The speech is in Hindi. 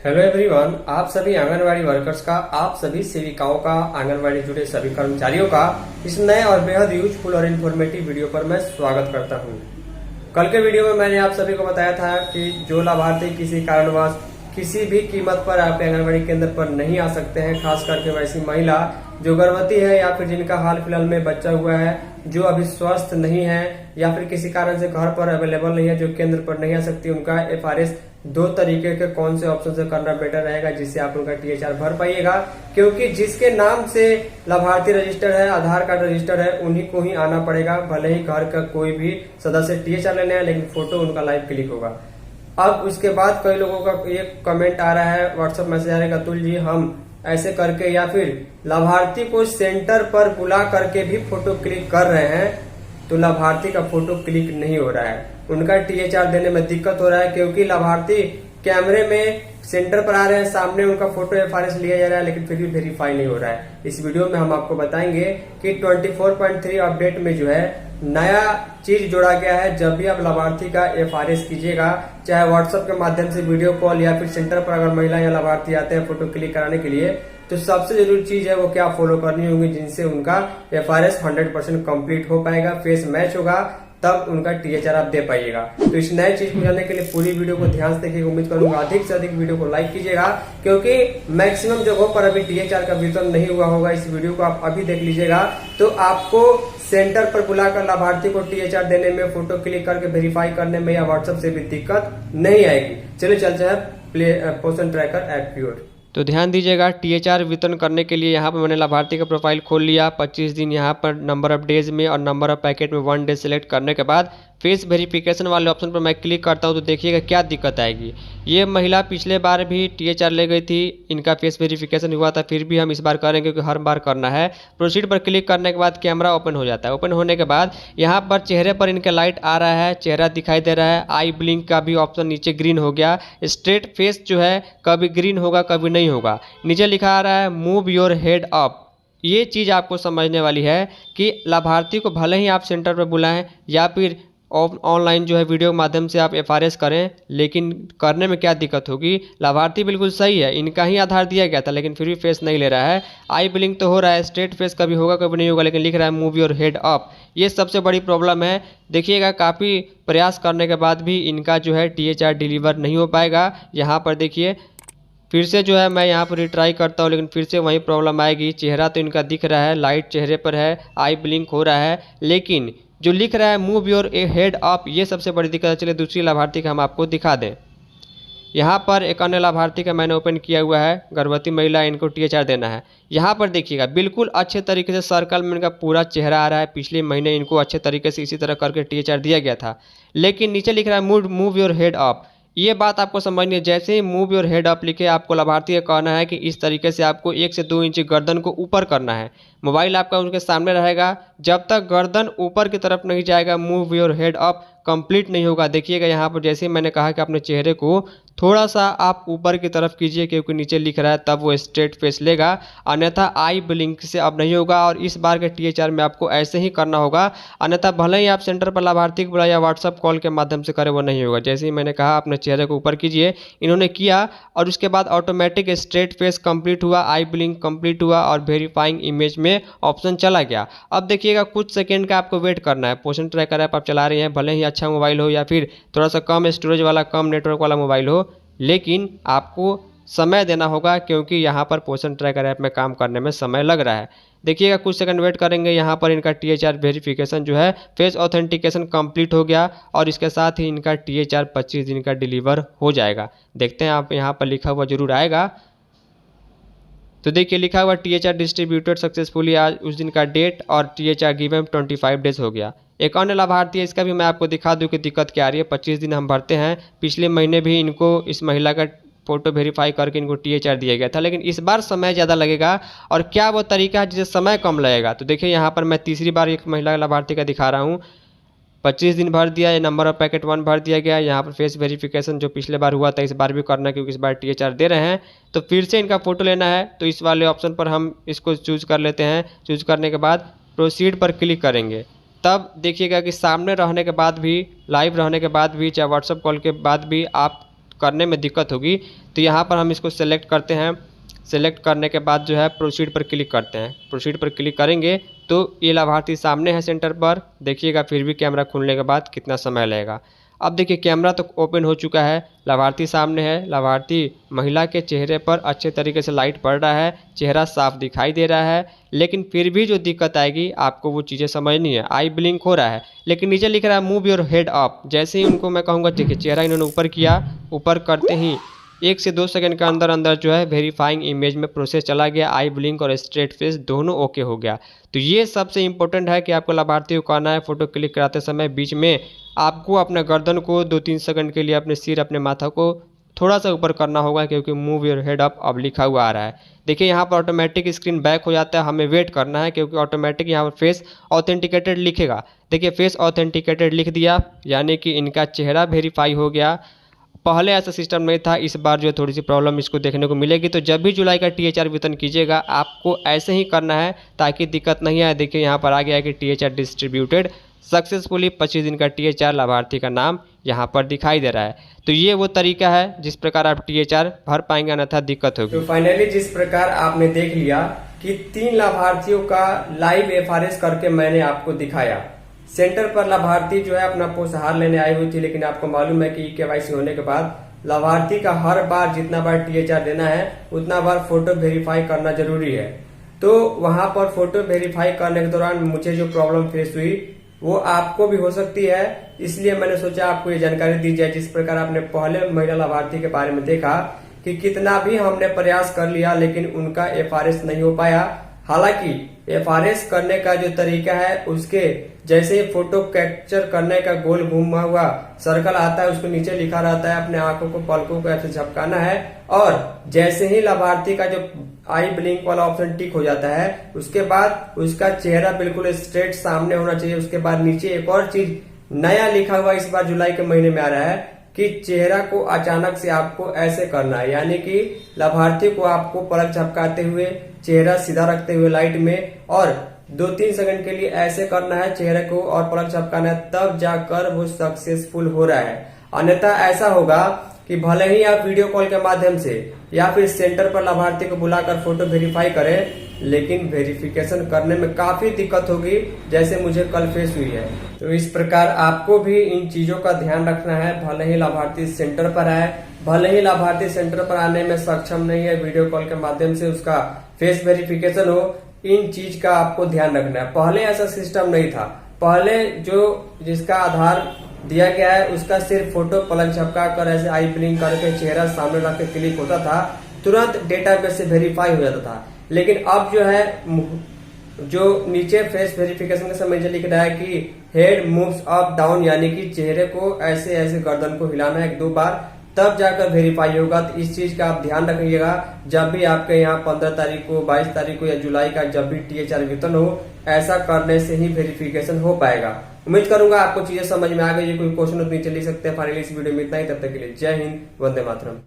हेलो एवरीवन, आप सभी आंगनवाड़ी वर्कर्स का, आप सभी सेविकाओं का, आंगनवाड़ी जुड़े सभी कर्मचारियों का इस नए और बेहद यूजफुल और इन्फॉर्मेटिव वीडियो पर मैं स्वागत करता हूं। कल के वीडियो में मैंने आप सभी को बताया था कि जो लाभार्थी किसी कारणवश किसी भी कीमत पर आपके आंगनवाड़ी केंद्र पर नहीं आ सकते हैं, खास करके वैसी महिला जो गर्भवती है या फिर जिनका हाल फिलहाल में बच्चा हुआ है, जो अभी स्वस्थ नहीं है या फिर किसी कारण से घर पर अवेलेबल नहीं है, जो केंद्र पर नहीं आ सकती, उनका FRS 2 तरीके के कौन से ऑप्शन से करना बेटर रहेगा जिससे आप उनका THR भर पाइएगा। क्योंकि जिसके नाम से लाभार्थी रजिस्टर्ड है, आधार कार्ड रजिस्टर्ड है, उन्हीं को ही आना पड़ेगा, भले ही घर का कोई भी सदस्य THR लेने है, लेकिन फोटो उनका लाइव क्लिक होगा। अब उसके बाद कई लोगों का एक कमेंट आ रहा है, व्हाट्सएप मैसेज आ रहा है, अतुल जी हम ऐसे करके या फिर लाभार्थी को सेंटर पर बुला करके भी फोटो क्लिक कर रहे हैं तो लाभार्थी का फोटो क्लिक नहीं हो रहा है, उनका THR देने में दिक्कत हो रहा है। क्योंकि लाभार्थी कैमरे में सेंटर पर आ रहे हैं, सामने उनका फोटो FRS लिया जा रहा है, लेकिन फिर भी वेरीफाई नहीं हो रहा है। इस वीडियो में हम आपको बताएंगे कि 24.3 अपडेट में जो है नया चीज जोड़ा गया है। जब भी आप लाभार्थी का FRS कीजिएगा, चाहे व्हाट्सएप के माध्यम से वीडियो कॉल या फिर सेंटर पर अगर महिला या लाभार्थी आते हैं फोटो क्लिक कराने के लिए, तो सबसे जरूरी चीज है वो क्या फॉलो करनी होगी, जिनसे उनका FRS 100% कंप्लीट हो पाएगा, फेस मैच होगा, तब उनका THR आप दे पाइएगा। तो इस नए चीज को जानने के लिए पूरी वीडियो को ध्यान से देखिएगा। उम्मीद करूंगा अधिक से अधिक वीडियो को लाइक कीजिएगा, क्योंकि मैक्सिमम जगहों पर अभी THR का वितरण नहीं हुआ होगा। इस वीडियो को आप अभी देख लीजिएगा तो आपको सेंटर पर बुलाकर लाभार्थी को THR देने में, फोटो क्लिक करके वेरीफाई करने में या व्हाट्सएप से भी दिक्कत नहीं आएगी। चलिए चलते हैं पोषण ट्रैकर ऐप की ओर। तो ध्यान दीजिएगा, THR वितरण करने के लिए यहाँ पर मैंने लाभार्थी का प्रोफाइल खोल लिया। 25 दिन यहाँ पर नंबर ऑफ डेज में और नंबर ऑफ पैकेट में 1 डे सेलेक्ट करने के बाद फेस वेरिफिकेशन वाले ऑप्शन पर मैं क्लिक करता हूँ तो देखिएगा क्या दिक्कत आएगी। ये महिला पिछले बार भी THR ले गई थी, इनका फेस वेरिफिकेशन हुआ था, फिर भी हम इस बार करेंगे क्योंकि हर बार करना है। प्रोसीड पर क्लिक करने के बाद कैमरा ओपन हो जाता है। ओपन होने के बाद यहाँ पर चेहरे पर इनके लाइट आ रहा है, चेहरा दिखाई दे रहा है, आई ब्लिंक का भी ऑप्शन नीचे ग्रीन हो गया। स्ट्रेट फेस जो है कभी ग्रीन होगा कभी नहीं होगा। नीचे लिखा आ रहा है मूव योर हेड अप। ये चीज़ आपको समझने वाली है कि लाभार्थी को भले ही आप सेंटर पर बुलाएं या फिर ऑनलाइन जो है वीडियो के माध्यम से आप FRS करें, लेकिन करने में क्या दिक्कत होगी। लाभार्थी बिल्कुल सही है, इनका ही आधार दिया गया था, लेकिन फिर भी फेस नहीं ले रहा है। आई ब्लिंक तो हो रहा है, स्ट्रेट फेस कभी होगा कभी नहीं होगा, लेकिन लिख रहा है मूव योर हेड अप। ये सबसे बड़ी प्रॉब्लम है। देखिएगा काफ़ी प्रयास करने के बाद भी इनका जो है THR डिलीवर नहीं हो पाएगा। यहाँ पर देखिए फिर से जो है मैं यहाँ पर रिट्राई करता हूँ, लेकिन फिर से वही प्रॉब्लम आएगी। चेहरा तो इनका दिख रहा है, लाइट चेहरे पर है, आई ब्लिंक हो रहा है, लेकिन जो लिख रहा है मूव योर हेड अप, ये सबसे बड़ी दिक्कत है। चलिए दूसरी लाभार्थी का हम आपको दिखा दें। यहाँ पर एक अन्य लाभार्थी का मैंने ओपन किया हुआ है, गर्भवती महिला, इनको THR देना है। यहाँ पर देखिएगा बिल्कुल अच्छे तरीके से सर्कल में इनका पूरा चेहरा आ रहा है। पिछले महीने इनको अच्छे तरीके से इसी तरह करके THR दिया गया था, लेकिन नीचे लिख रहा है मूव योर हेड अप। ये बात आपको समझनी है। जैसे ही मूव योर हेड अप लिखे, आपको लाभार्थी का कहना है कि इस तरीके से आपको 1 से 2 इंच गर्दन को ऊपर करना है। मोबाइल आपका उनके सामने रहेगा, जब तक गर्दन ऊपर की तरफ नहीं जाएगा move your head up complete नहीं होगा। देखिएगा यहाँ पर जैसे ही मैंने कहा कि अपने चेहरे को थोड़ा सा आप ऊपर की तरफ कीजिए, क्योंकि नीचे लिख रहा है, तब वो स्ट्रेट फेस लेगा, अन्यथा आई ब्लिंक से अब नहीं होगा। और इस बार के THR में आपको ऐसे ही करना होगा, अन्यथा भले ही आप सेंटर पर लाभार्थी को बुलाए या व्हाट्सअप कॉल के माध्यम से करें, वो नहीं होगा। जैसे ही मैंने कहा अपने चेहरे को ऊपर कीजिए, इन्होंने किया और उसके बाद ऑटोमेटिक स्ट्रेट फेस कंप्लीट हुआ, आई ब्लिंक कंप्लीट हुआ और वेरीफाइंग इमेज में ऑप्शन चला गया। अब देखिएगा कुछ सेकंड का आपको वेट करना है। पोषण ट्रैकर ऐप आप चला रहे हैं, भले ही अच्छा मोबाइल हो या फिर थोड़ा सा कम स्टोरेज वाला, कम नेटवर्क वाला मोबाइल हो, लेकिन आपको समय देना होगा, क्योंकि यहाँ पर पोषण ट्रैकर ऐप में काम करने में समय लग रहा है। देखिएगा कुछ सेकंड वेट करेंगे। यहाँ पर इनका THR वेरिफिकेशन जो है फेस ऑथेंटिकेशन कंप्लीट हो गया और इसके साथ ही इनका THR 25 दिन का डिलीवर हो जाएगा। देखते हैं आप, यहाँ पर लिखा हुआ जरूर आएगा। तो देखिए लिखा हुआ THR डिस्ट्रीब्यूटेड सक्सेसफुली, आज उस दिन का डेट और THR गिवन 25 डेज हो गया। एक अन्य लाभार्थी है, इसका भी मैं आपको दिखा दूं कि दिक्कत क्या आ रही है। 25 दिन हम भरते हैं, पिछले महीने भी इनको इस महिला का फोटो वेरीफाई करके इनको THR दिया गया था, लेकिन इस बार समय ज़्यादा लगेगा। और क्या वो तरीका है जिससे समय कम लगेगा, तो देखिए यहाँ पर मैं तीसरी बार एक महिला लाभार्थी का दिखा रहा हूँ। 25 दिन भर दिया, ये नंबर ऑफ पैकेट 1 भर दिया गया। यहाँ पर फेस वेरिफिकेशन जो पिछले बार हुआ था इस बार भी करना है, क्योंकि इस बार THR दे रहे हैं, तो फिर से इनका फोटो लेना है। तो इस वाले ऑप्शन पर हम इसको चूज़ कर लेते हैं। चूज़ करने के बाद प्रोसीड पर क्लिक करेंगे, तब देखिएगा कि सामने रहने के बाद भी, लाइव रहने के बाद भी, चाहे व्हाट्सएप कॉल के बाद भी आप करने में दिक्कत होगी। तो यहाँ पर हम इसको सेलेक्ट करते हैं। सेलेक्ट करने के बाद जो है प्रोसीड पर क्लिक करते हैं। प्रोसीड पर क्लिक करेंगे तो ये लाभार्थी सामने है सेंटर पर, देखिएगा। फिर भी कैमरा खुलने के बाद कितना समय लगेगा। अब देखिए कैमरा तो ओपन हो चुका है, लाभार्थी सामने है। लाभार्थी महिला के चेहरे पर अच्छे तरीके से लाइट पड़ रहा है, चेहरा साफ दिखाई दे रहा है। लेकिन फिर भी जो दिक्कत आएगी आपको वो चीज़ें समझनी है। आई ब्लिंक हो रहा है, लेकिन नीचे लिख रहा है मूव योर हेड अप। जैसे ही उनको मैं कहूँगा, देखिए चेहरा इन्होंने ऊपर किया, ऊपर करते ही 1 से 2 सेकंड के अंदर अंदर जो है वेरीफाइंग इमेज में प्रोसेस चला गया। आई ब्लिंक और स्ट्रेट फेस दोनों ओके हो गया। तो ये सबसे इंपॉर्टेंट है कि आपको लाभार्थी को कहना है फ़ोटो क्लिक कराते समय बीच में आपको अपना गर्दन को 2-3 सेकंड के लिए अपने सिर, अपने माथा को थोड़ा सा ऊपर करना होगा, क्योंकि मूव योर हेड अप अब लिखा हुआ आ रहा है। देखिए यहाँ पर ऑटोमेटिक स्क्रीन बैक हो जाता है, हमें वेट करना है, क्योंकि ऑटोमेटिक यहाँ पर फेस ऑथेंटिकेटेड लिखेगा। देखिए फेस ऑथेंटिकेटेड लिख दिया, यानी कि इनका चेहरा वेरीफाई हो गया। पहले ऐसा सिस्टम नहीं था, इस बार जो है थोड़ी सी प्रॉब्लम इसको देखने को मिलेगी। तो जब भी जुलाई का THR वितरण कीजिएगा आपको ऐसे ही करना है ताकि दिक्कत नहीं आए। देखिए यहाँ पर आ गया है कि THR डिस्ट्रीब्यूटेड सक्सेसफुली, 25 दिन का THR, लाभार्थी का नाम यहाँ पर दिखाई दे रहा है। तो ये वो तरीका है जिस प्रकार आप THR भर पाएंगे, अन्यथा दिक्कत होगी। तो फाइनली जिस प्रकार आपने देख लिया कि 3 लाभार्थियों का लाइव FRS करके मैंने आपको दिखाया। सेंटर पर लाभार्थी जो है अपना पोषाहार लेने आई हुई थी, लेकिन आपको मालूम है कि KYC होने के बाद लाभार्थी का हर बार जितना बार THR देना है उतना बार फोटो वेरीफाई करना जरूरी है। तो वहां पर फोटो वेरीफाई करने के दौरान मुझे जो प्रॉब्लम फेस हुई वो आपको भी हो सकती है, इसलिए मैंने सोचा आपको ये जानकारी दी जाए। जिस प्रकार आपने पहले महिला लाभार्थी के बारे में देखा कि कितना भी हमने प्रयास कर लिया लेकिन उनका FRS नहीं हो पाया। हालांकि FRS करने का जो तरीका है उसके जैसे ही फोटो कैप्चर करने का गोल घूमा हुआ सर्कल आता है, उसको नीचे लिखा रहता है अपने आंखों को, पलकों को ऐसे झपकाना है, और जैसे ही लाभार्थी का जो आई ब्लिंक वाला ऑप्शन टिक हो जाता है उसके बाद उसका चेहरा बिल्कुल स्ट्रेट सामने होना चाहिए। उसके बाद नीचे एक और चीज नया लिखा हुआ इस बार जुलाई के महीने में आ रहा है कि चेहरा को अचानक से आपको ऐसे करना है, यानी कि लाभार्थी को आपको पलक झपकाते हुए चेहरा सीधा रखते हुए लाइट में और 2-3 सेकंड के लिए ऐसे करना है चेहरे को और पलक झपकाना है, तब जाकर वो सक्सेसफुल हो रहा है। अन्यथा ऐसा होगा कि भले ही आप वीडियो कॉल के माध्यम से या फिर सेंटर पर लाभार्थी को बुलाकर फोटो वेरीफाई करें, लेकिन वेरिफिकेशन करने में काफी दिक्कत होगी, जैसे मुझे कल फेस हुई है। तो इस प्रकार आपको भी इन चीजों का ध्यान रखना है। भले ही लाभार्थी सेंटर पर आए, भले ही लाभार्थी सेंटर पर आने में सक्षम नहीं है, वीडियो कॉल के माध्यम से उसका फेस वेरिफिकेशन हो, इन चीज का आपको ध्यान रखना है। पहले ऐसा सिस्टम नहीं था। पहले जो जिसका आधार दिया गया है उसका सिर्फ फोटो पलक झपका कर ऐसे आई ब्लिंक करके चेहरा सामने रख के क्लिक होता था, तुरंत डेटाबेस से वेरीफाई हो जाता था। लेकिन अब जो है जो नीचे फेस वेरिफिकेशन के समय लिख रहा है कि हेड मूव्स अप डाउन, यानी कि चेहरे को ऐसे ऐसे गर्दन को हिलाना है 1-2 बार, तब जाकर वेरीफाई होगा। तो इस चीज का आप ध्यान रखिएगा जब भी आपके यहाँ 15 तारीख को, 22 तारीख को या जुलाई का जब भी THR वितरण हो, ऐसा करने से ही वेरिफिकेशन हो पाएगा। उम्मीद करूंगा आपको चीजें समझ में आ गई। कोई क्वेश्चन हो तो नीचे लिख सकते हैं। फाइनली इस वीडियो में इतना ही, तब तक के लिए जय हिंद, वंदे मातरम।